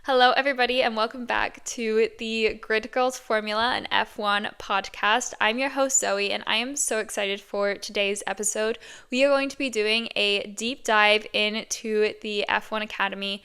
Hello, everybody, and welcome back to the Grid Girls Formula and F1 podcast. I'm your host, Zoe, and I am so excited for today's episode. We are going to be doing a deep dive into the F1 Academy.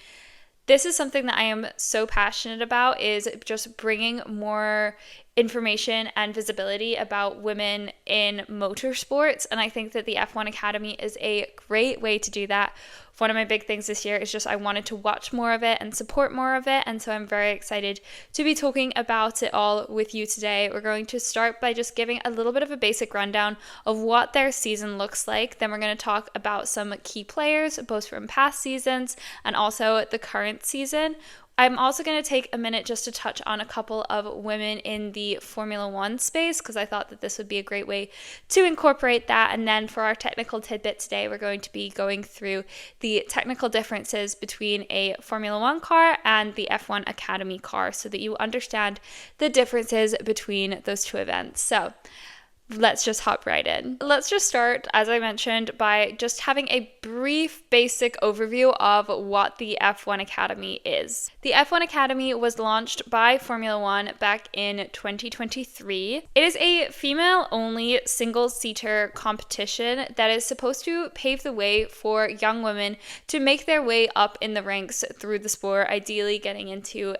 This is something that I am so passionate about, is just bringing more information and visibility about women in motorsports, and I think that the F1 Academy is a great way to do that. One of my big things this year is just I wanted to watch more of it and support more of it, and so I'm very excited to be talking about it all with you today. We're going to start by just giving a little bit of a basic rundown of what their season looks like. Then we're going to talk about some key players, both from past seasons and also the current season. I'm also going to take a minute just to touch on a couple of women in the Formula One space, because I thought that this would be a great way to incorporate that. And then for our technical tidbit today, we're going to be going through the technical differences between a Formula One car and the F1 Academy car, so that you understand the differences between those two events. So let's just hop right in. Let's just start, as I mentioned, by just having a brief basic overview of what the F1 Academy is. The F1 Academy was launched by Formula One back in 2023. It is a female-only single-seater competition that is supposed to pave the way for young women to make their way up in the ranks through the sport, ideally getting into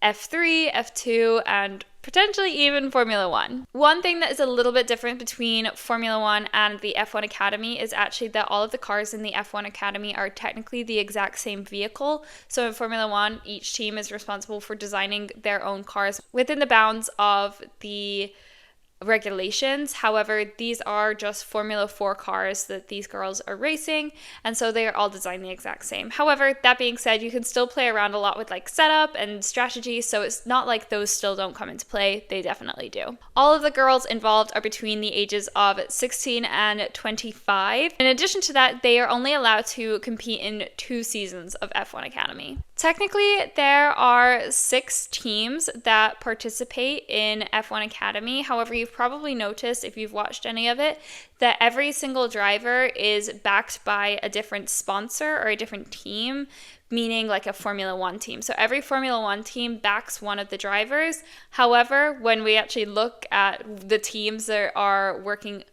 F3, F2, and potentially even Formula One. One thing that is a little bit different between Formula One and the F1 Academy is actually that all of the cars in the F1 Academy are technically the exact same vehicle. So in Formula One, each team is responsible for designing their own cars within the bounds of the regulations. However, these are just Formula 4 cars that these girls are racing, and so they are all designed the exact same. However, that being said, you can still play around a lot with like setup and strategy, so it's not like those still don't come into play. They definitely do. All of the girls involved are between the ages of 16 and 25. In addition to that, they are only allowed to compete in 2 seasons of F1 Academy. Technically, there are 6 teams that participate in F1 Academy. However, you've probably noticed, if you've watched any of it, that every single driver is backed by a different sponsor or a different team, meaning like a Formula One team. So every Formula One team backs one of the drivers. However, when we actually look at the teams that are working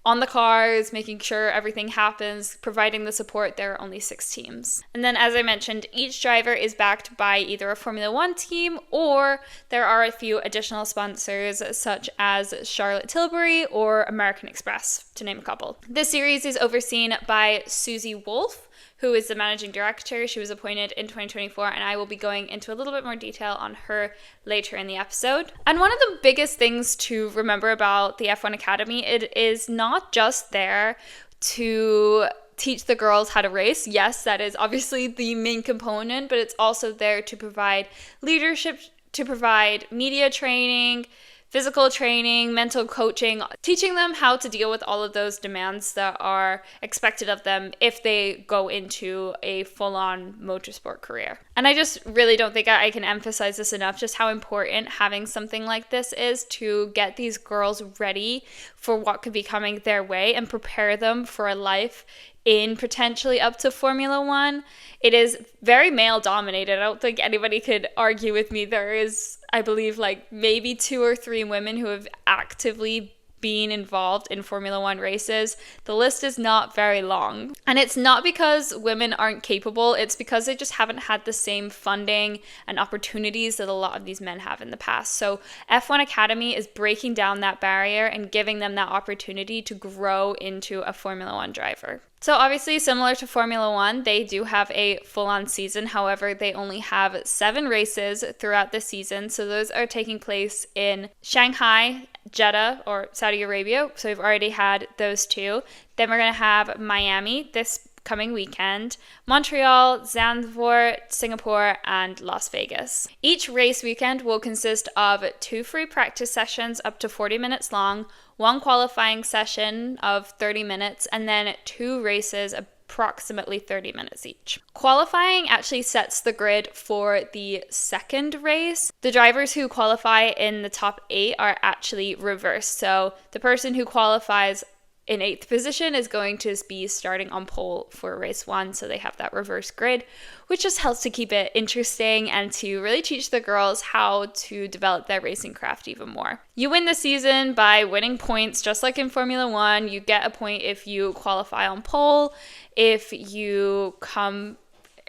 on the cars, making sure everything happens, providing the support, there are only 6 teams. And then, as I mentioned, each driver is backed by either a Formula One team, or there are a few additional sponsors such as Charlotte Tilbury or American Express, to name a couple. This series is overseen by Susie Wolff, who is the managing director. She was appointed in 2024, and I will be going into a little bit more detail on her later in the episode. And one of the biggest things to remember about the F1 Academy, it is not just there to teach the girls how to race. Yes, that is obviously the main component, but it's also there to provide leadership, to provide media training, physical training, mental coaching, teaching them how to deal with all of those demands that are expected of them if they go into a full-on motorsport career. And I just really don't think I can emphasize this enough, just how important having something like this is to get these girls ready for what could be coming their way and prepare them for a life in potentially up to Formula One. It is very male dominated. I don't think anybody could argue with me. There is, I believe, like maybe 2 or 3 women who have actively been involved in Formula One races. The list is not very long. And it's not because women aren't capable, it's because they just haven't had the same funding and opportunities that a lot of these men have in the past. So F1 Academy is breaking down that barrier and giving them that opportunity to grow into a Formula One driver. So obviously, similar to Formula One, they do have a full-on season. However, they only have 7 races throughout the season. So those are taking place in Shanghai, Jeddah, or Saudi Arabia. So we've already had those 2. Then we're going to have Miami this coming weekend, Montreal, Zandvoort, Singapore, and Las Vegas. Each race weekend will consist of 2 free practice sessions up to 40 minutes long, 1 qualifying session of 30 minutes, and then 2 races approximately 30 minutes each. Qualifying actually sets the grid for the second race. The drivers who qualify in the top 8 are actually reversed. So the person who qualifies in 8th position is going to be starting on pole for race 1, so they have that reverse grid, which just helps to keep it interesting and to really teach the girls how to develop their racing craft even more. You win the season by winning points, just like in Formula 1. You get a point if you qualify on pole, if you come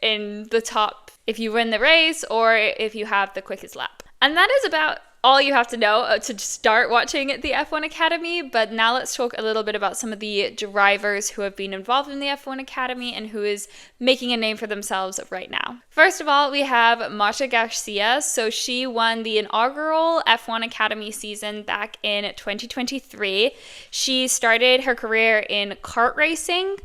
in the top, if you win the race, or if you have the quickest lap. And that is about all you have to know to start watching the F1 Academy. But now let's talk a little bit about some of the drivers who have been involved in the F1 Academy and who is making a name for themselves right now. First of all, we have Marta García. So she won the inaugural F1 Academy season back in 2023. She started her career in kart racing,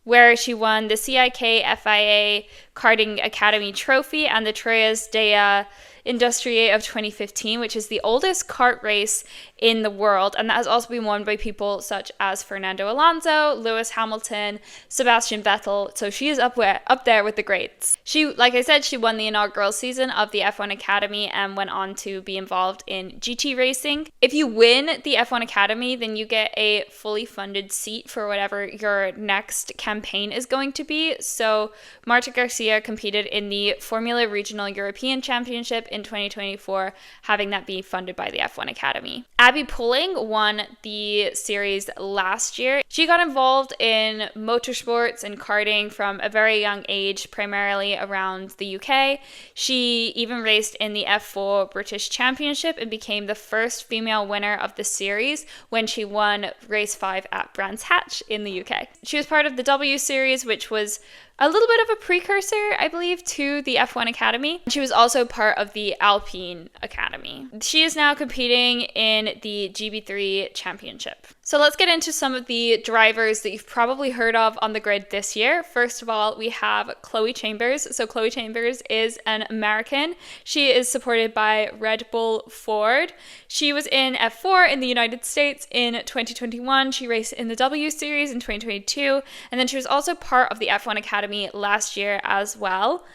where she won the CIK FIA Karting Academy Trophy and the Tres Dea Industrie of 2015, which is the oldest kart race in the world, and that has also been won by people such as Fernando Alonso, Lewis Hamilton, Sebastian Vettel, so she is up there with the greats. She, like I said, she won the inaugural season of the F1 Academy and went on to be involved in GT racing. If you win the F1 Academy, then you get a fully funded seat for whatever your next campaign is going to be. So Marta García competed in the Formula Regional European Championship in 2024, having that be funded by the F1 Academy. Abbi Pulling won the series last year. She got involved in motorsports and karting from a very young age, primarily around the UK. She even raced in the F4 British Championship and became the first female winner of the series when she won race 5 at Brands Hatch in the UK. She was part of the W Series, which was a little bit of a precursor, I believe, to the F1 Academy. She was also part of the Alpine Academy. She is now competing in the GB3 Championship. So let's get into some of the drivers that you've probably heard of on the grid this year. First of all, we have Chloe Chambers. So Chloe Chambers is an American. She is supported by Red Bull Ford. She was in F4 in the United States in 2021. She raced in the W Series in 2022. And then she was also part of the F1 Academy last year as well,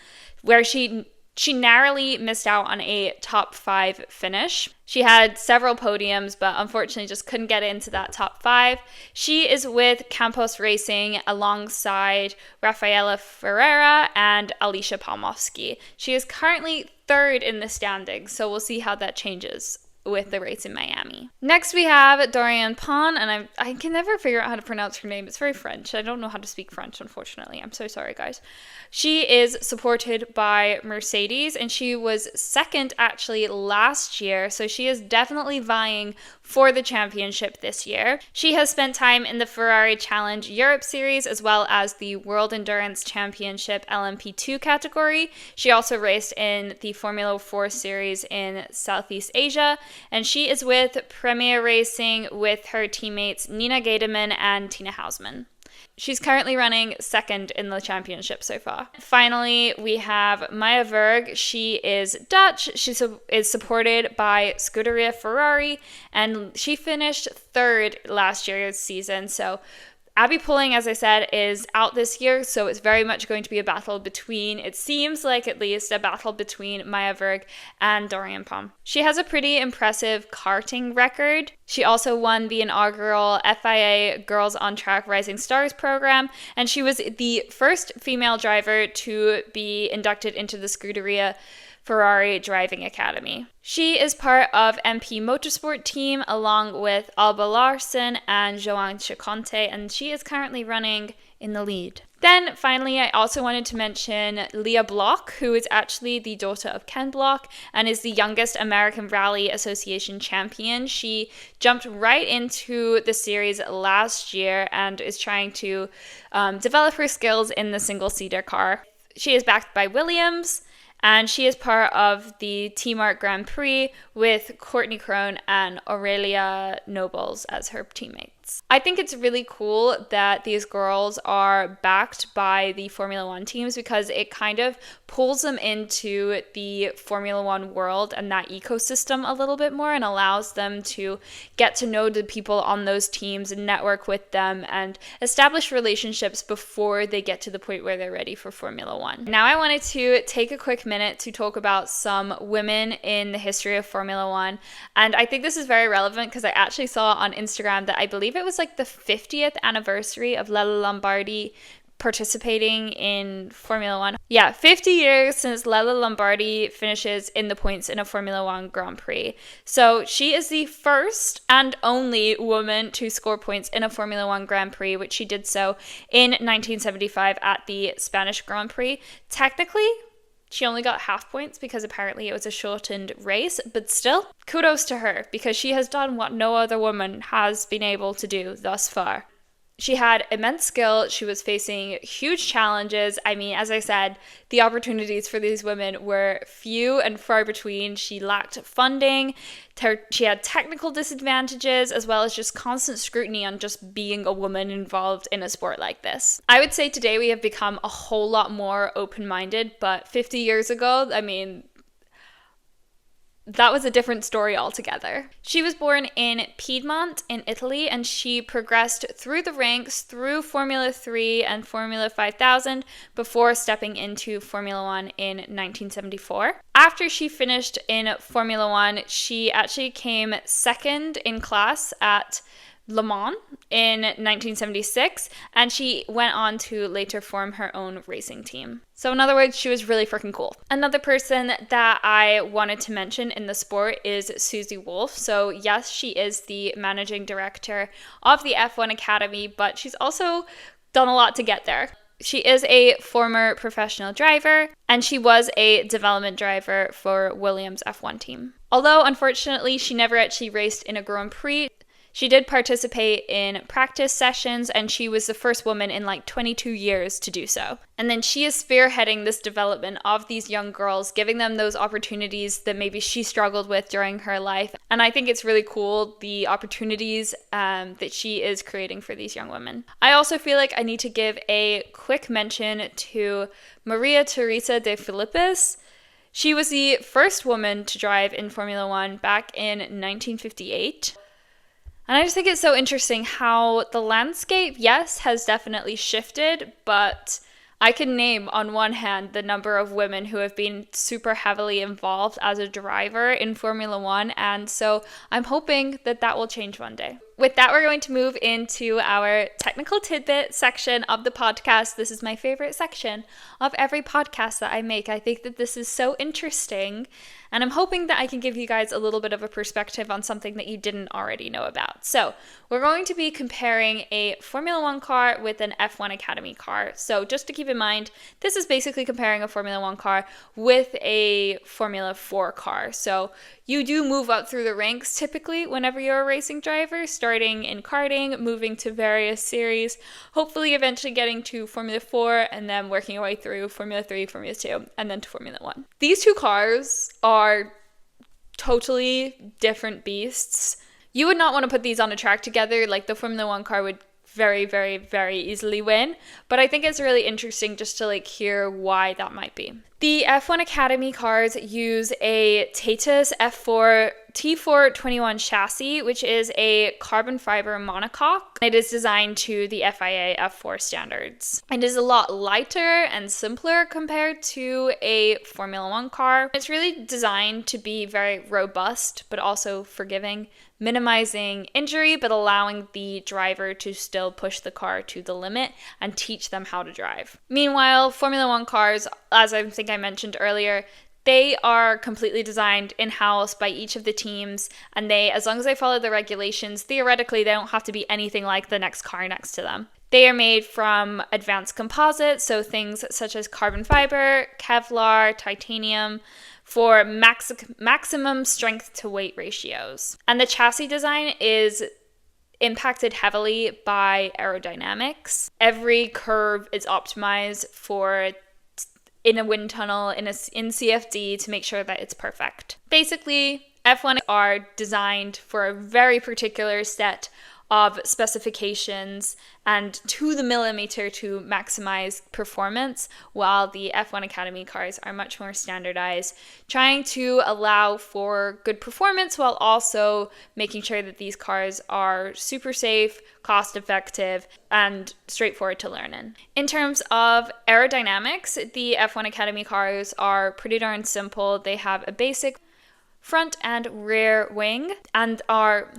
where she narrowly missed out on a top 5 finish. She had several podiums, but unfortunately just couldn't get into that top 5. She is with Campos Racing alongside Rafaela Ferreira and Alicia Palmowski. She is currently 3rd in the standings, so we'll see how that changes with the race in Miami. Next we have Doriane Pin, and I can never figure out how to pronounce her name. It's very French. I don't know how to speak French, unfortunately. I'm so sorry, guys. She is supported by Mercedes, and she was 2nd actually last year, so she is definitely vying for the championship this year. She has spent time in the Ferrari Challenge Europe Series as well as the World Endurance Championship LMP2 category. She also raced in the Formula 4 Series in Southeast Asia, and she is with Premier Racing with her teammates Nina Gaideman and Tina Hausmann. She's currently running 2nd in the championship so far. Finally, we have Maya Weug. She is Dutch. She is supported by Scuderia Ferrari, and she finished 3rd last year's season. So Abbi Pulling, as I said, is out this year, so it's very much going to be a battle between, it seems like at least, a battle between Maya Weug and Doriane Pin. She has a pretty impressive karting record. She also won the inaugural FIA Girls on Track Rising Stars program, and she was the first female driver to be inducted into the Scuderia Ferrari Driving Academy. She is part of MP Motorsport team along with Alba Larsen and Joan Chiconte, and she is currently running in the lead. Then finally, I also wanted to mention Lella Block, who is actually the daughter of Ken Block and is the youngest American Rally Association champion. She jumped right into the series last year and is trying to develop her skills in the single-seater car. She is backed by Williams, and she is part of the T-Mark Grand Prix with Courtney Crone and Aurelia Nobles as her teammates. I think it's really cool that these girls are backed by the Formula One teams because it kind of pulls them into the Formula One world and that ecosystem a little bit more and allows them to get to know the people on those teams and network with them and establish relationships before they get to the point where they're ready for Formula One. Now I wanted to take a quick minute to talk about some women in the history of Formula One, and I think this is very relevant because I actually saw on Instagram that I believe it was like the 50th anniversary of Lella Lombardi participating in Formula One. Yeah, 50 years since Lella Lombardi finishes in the points in a Formula One Grand Prix. So she is the first and only woman to score points in a Formula One Grand Prix, which she did so in 1975 at the Spanish Grand Prix. Technically, she only got half points because apparently it was a shortened race, but still, kudos to her because she has done what no other woman has been able to do thus far. She had immense skill. She was facing huge challenges. I mean, as I said, the opportunities for these women were few and far between. She lacked funding. She had technical disadvantages, as well as just constant scrutiny on just being a woman involved in a sport like this. I would say today we have become a whole lot more open-minded, but 50 years ago, I mean, that was a different story altogether. She was born in Piedmont in Italy, and she progressed through the ranks through Formula 3 and Formula 5000 before stepping into Formula 1 in 1974. After she finished in Formula 1, she actually came second in class at Le Mans in 1976, and she went on to later form her own racing team. So in other words, she was really freaking cool. Another person that I wanted to mention in the sport is Susie Wolff. So yes, she is the managing director of the F1 Academy, but she's also done a lot to get there. She is a former professional driver, and she was a development driver for Williams' F1 team. Although, unfortunately, she never actually raced in a Grand Prix, she did participate in practice sessions, and she was the first woman in like 22 years to do so. And then she is spearheading this development of these young girls, giving them those opportunities that maybe she struggled with during her life. And I think it's really cool, the opportunities that she is creating for these young women. I also feel like I need to give a quick mention to Maria Teresa de Filippis. She was the first woman to drive in Formula One back in 1958. And I just think it's so interesting how the landscape, yes, has definitely shifted, but I can name on one hand the number of women who have been super heavily involved as a driver in Formula One, and so I'm hoping that that will change one day. With that, we're going to move into our technical tidbit section of the podcast. This is my favorite section of every podcast that I make. I think that this is so interesting, and I'm hoping that I can give you guys a little bit of a perspective on something that you didn't already know about. So we're going to be comparing a Formula One car with an F1 Academy car. So just to keep in mind, this is basically comparing a Formula One car with a Formula 4 car. So you do move up through the ranks typically whenever you're a racing driver, starting in karting, moving to various series, hopefully eventually getting to Formula 4 and then working your way through Formula 3, Formula 2, and then to Formula 1. These two cars are totally different beasts. You would not want to put these on a track together. Like the Formula 1 car would very, very, very easily win. But I think it's really interesting just to like hear why that might be. The F1 Academy cars use a Tatuus F4 T421 chassis, which is a carbon fiber monocoque. It is designed to the FIA F4 standards. It is a lot lighter and simpler compared to a Formula One car. It's really designed to be very robust, but also forgiving, minimizing injury, but allowing the driver to still push the car to the limit and teach them how to drive. Meanwhile, Formula One cars, as I think I mentioned earlier, they are completely designed in-house by each of the teams, and they, as long as they follow the regulations, theoretically, they don't have to be anything like the next car next to them. They are made from advanced composites, so things such as carbon fiber, Kevlar, titanium, for maximum strength to weight ratios. And the chassis design is impacted heavily by aerodynamics. Every curve is optimized for in a wind tunnel, in CFD, to make sure that it's perfect. Basically, F1 are designed for a very particular set of specifications and to the millimeter to maximize performance, while the F1 Academy cars are much more standardized, trying to allow for good performance while also making sure that these cars are super safe, cost effective, and straightforward to learn in. In terms of aerodynamics, the F1 Academy cars are pretty darn simple. They have a basic front and rear wing and are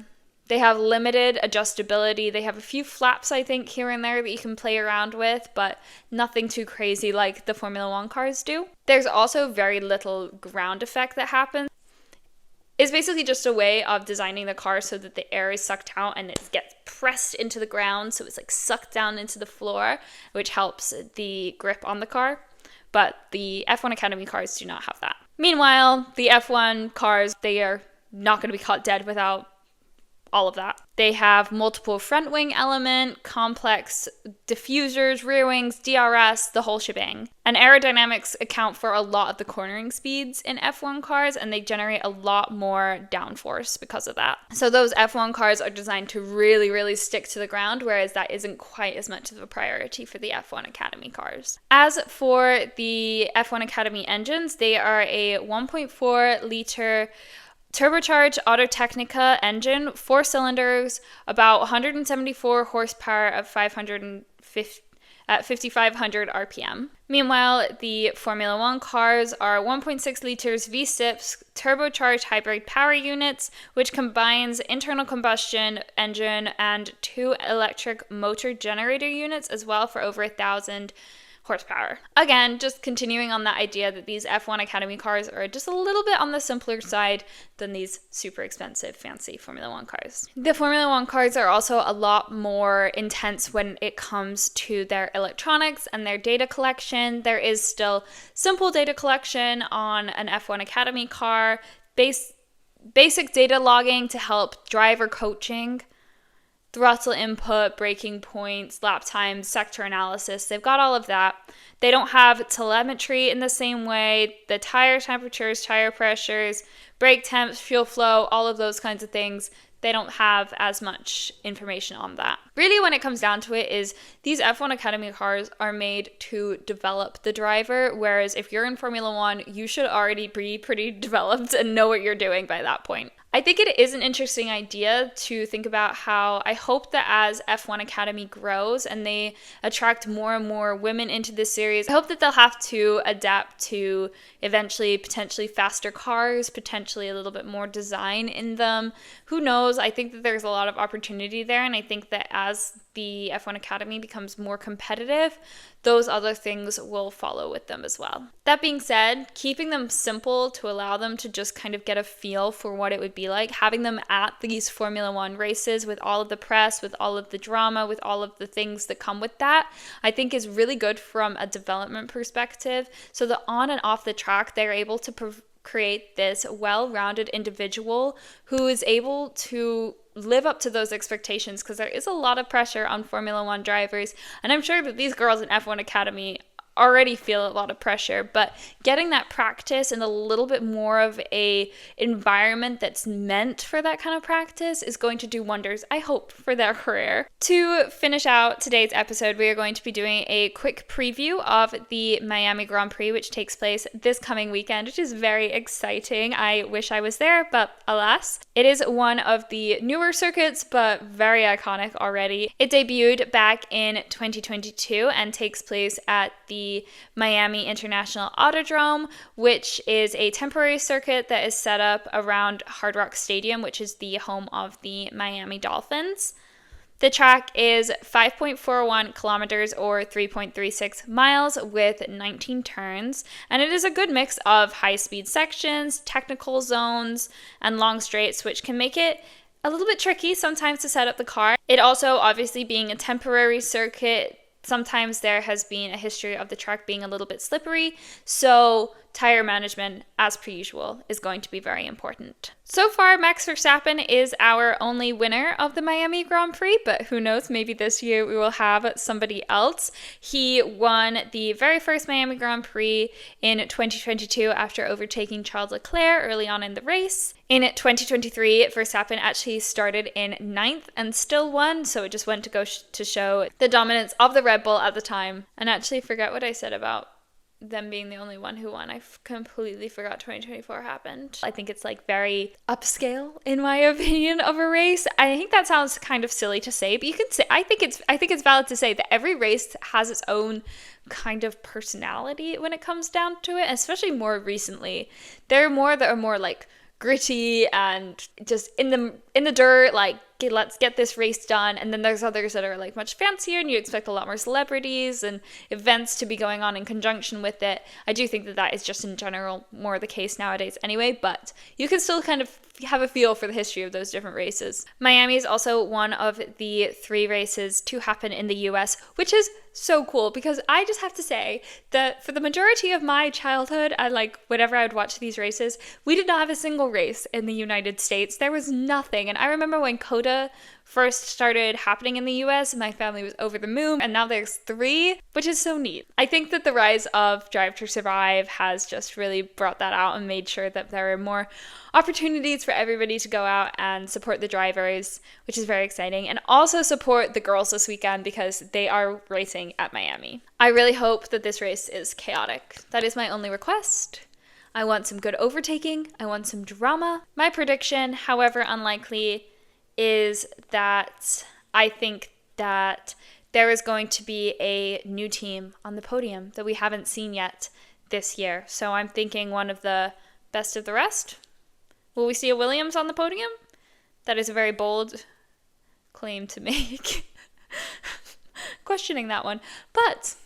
They have limited adjustability. They have a few flaps, I think, here and there that you can play around with, but nothing too crazy like the Formula One cars do. There's also very little ground effect that happens. It's basically just a way of designing the car so that the air is sucked out and it gets pressed into the ground, so it's like sucked down into the floor, which helps the grip on the car. But the F1 Academy cars do not have that. Meanwhile, the F1 cars, they are not going to be caught dead without all of that. They have multiple front wing element, complex diffusers, rear wings, DRS, the whole shebang. And aerodynamics account for a lot of the cornering speeds in F1 cars, and they generate a lot more downforce because of that. So those F1 cars are designed to really, really stick to the ground, whereas that isn't quite as much of a priority for the F1 Academy cars. As for the F1 Academy engines, they are a 1.4 liter turbocharged Auto Technica engine, 4 cylinders, about 174 horsepower of 5,500 RPM. Meanwhile, the Formula One cars are 1.6 liters V6 turbocharged hybrid power units, which combines internal combustion engine and 2 electric motor generator units as well for over 1,000 horsepower. Again, just continuing on that idea that these F1 Academy cars are just a little bit on the simpler side than these super expensive, fancy Formula One cars. The Formula One cars are also a lot more intense when it comes to their electronics and their data collection. There is still simple data collection on an F1 Academy car, basic data logging to help driver coaching, throttle input, braking points, lap times, sector analysis. They've got all of that. They don't have telemetry in the same way. The tire temperatures, tire pressures, brake temps, fuel flow, all of those kinds of things, they don't have as much information on that. Really, when it comes down to it, is these F1 Academy cars are made to develop the driver, whereas if you're in Formula One, you should already be pretty developed and know what you're doing by that point. I think it is an interesting idea to think about how I hope that as F1 Academy grows and they attract more and more women into this series, I hope that they'll have to adapt to eventually potentially faster cars, potentially a little bit more design in them. Who knows? I think that there's a lot of opportunity there, and I think that as the F1 Academy becomes more competitive, those other things will follow with them as well. That being said, keeping them simple to allow them to just kind of get a feel for what it would be like, having them at these Formula One races with all of the press, with all of the drama, with all of the things that come with that, I think is really good from a development perspective. So that on and off the track, they're able to create this well-rounded individual who is able to live up to those expectations, because there is a lot of pressure on Formula One drivers, and I'm sure that these girls in F1 Academy already feel a lot of pressure, but getting that practice in a little bit more of a environment that's meant for that kind of practice is going to do wonders, I hope, for their career. To finish out today's episode, we are going to be doing a quick preview of the Miami Grand Prix, which takes place this coming weekend, which is very exciting. I wish I was there, but alas. It is one of the newer circuits, but very iconic already. It debuted back in 2022 and takes place at the Miami International Autodrome, which is a temporary circuit that is set up around Hard Rock Stadium, which is the home of the Miami Dolphins. The track is 5.41 kilometers or 3.36 miles with 19 turns, and it is a good mix of high-speed sections, technical zones, and long straights, which can make it a little bit tricky sometimes to set up the car. It also, obviously being a temporary circuit, sometimes there has been a history of the track being a little bit slippery, so tire management, as per usual, is going to be very important. So far, Max Verstappen is our only winner of the Miami Grand Prix, but who knows, maybe this year we will have somebody else. He won the very first Miami Grand Prix in 2022 after overtaking Charles Leclerc early on in the race. In 2023, Verstappen actually started in 9th and still won, so it just went to go to show the dominance of the Red Bull at the time. And actually forget what I said about them being the only one who won. I completely forgot 2024 happened. I think it's like very upscale in my opinion of a race. I think that sounds kind of silly to say, but you can say I think it's valid to say that every race has its own kind of personality when it comes down to it, especially more recently. There are more that are more like gritty and just in in the dirt, like, let's get this race done. And then there's others that are like much fancier and you expect a lot more celebrities and events to be going on in conjunction with it. I do think that that is just in general more the case nowadays anyway, but you can still kind of have a feel for the history of those different races. Miami is also one of the 3 races to happen in the US, which is so cool because I just have to say that for the majority of my childhood, I like whenever I would watch these races, we did not have a single race in the United States. There was nothing. And I remember when COTA first started happening in the US, my family was over the moon, and now there's 3, which is so neat. I think that the rise of Drive to Survive has just really brought that out and made sure that there are more opportunities for everybody to go out and support the drivers, which is very exciting, and also support the girls this weekend because they are racing at Miami. I really hope that this race is chaotic. That is my only request. I want some good overtaking. I want some drama. My prediction, however unlikely, is that I think that there is going to be a new team on the podium that we haven't seen yet this year. So I'm thinking one of the best of the rest. Will we see a Williams on the podium? That is a very bold claim to make. Questioning that one. But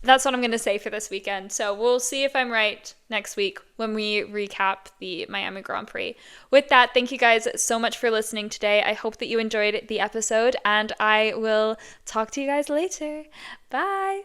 that's what I'm going to say for this weekend. So we'll see if I'm right next week when we recap the Miami Grand Prix. With that, thank you guys so much for listening today. I hope that you enjoyed the episode, and I will talk to you guys later. Bye.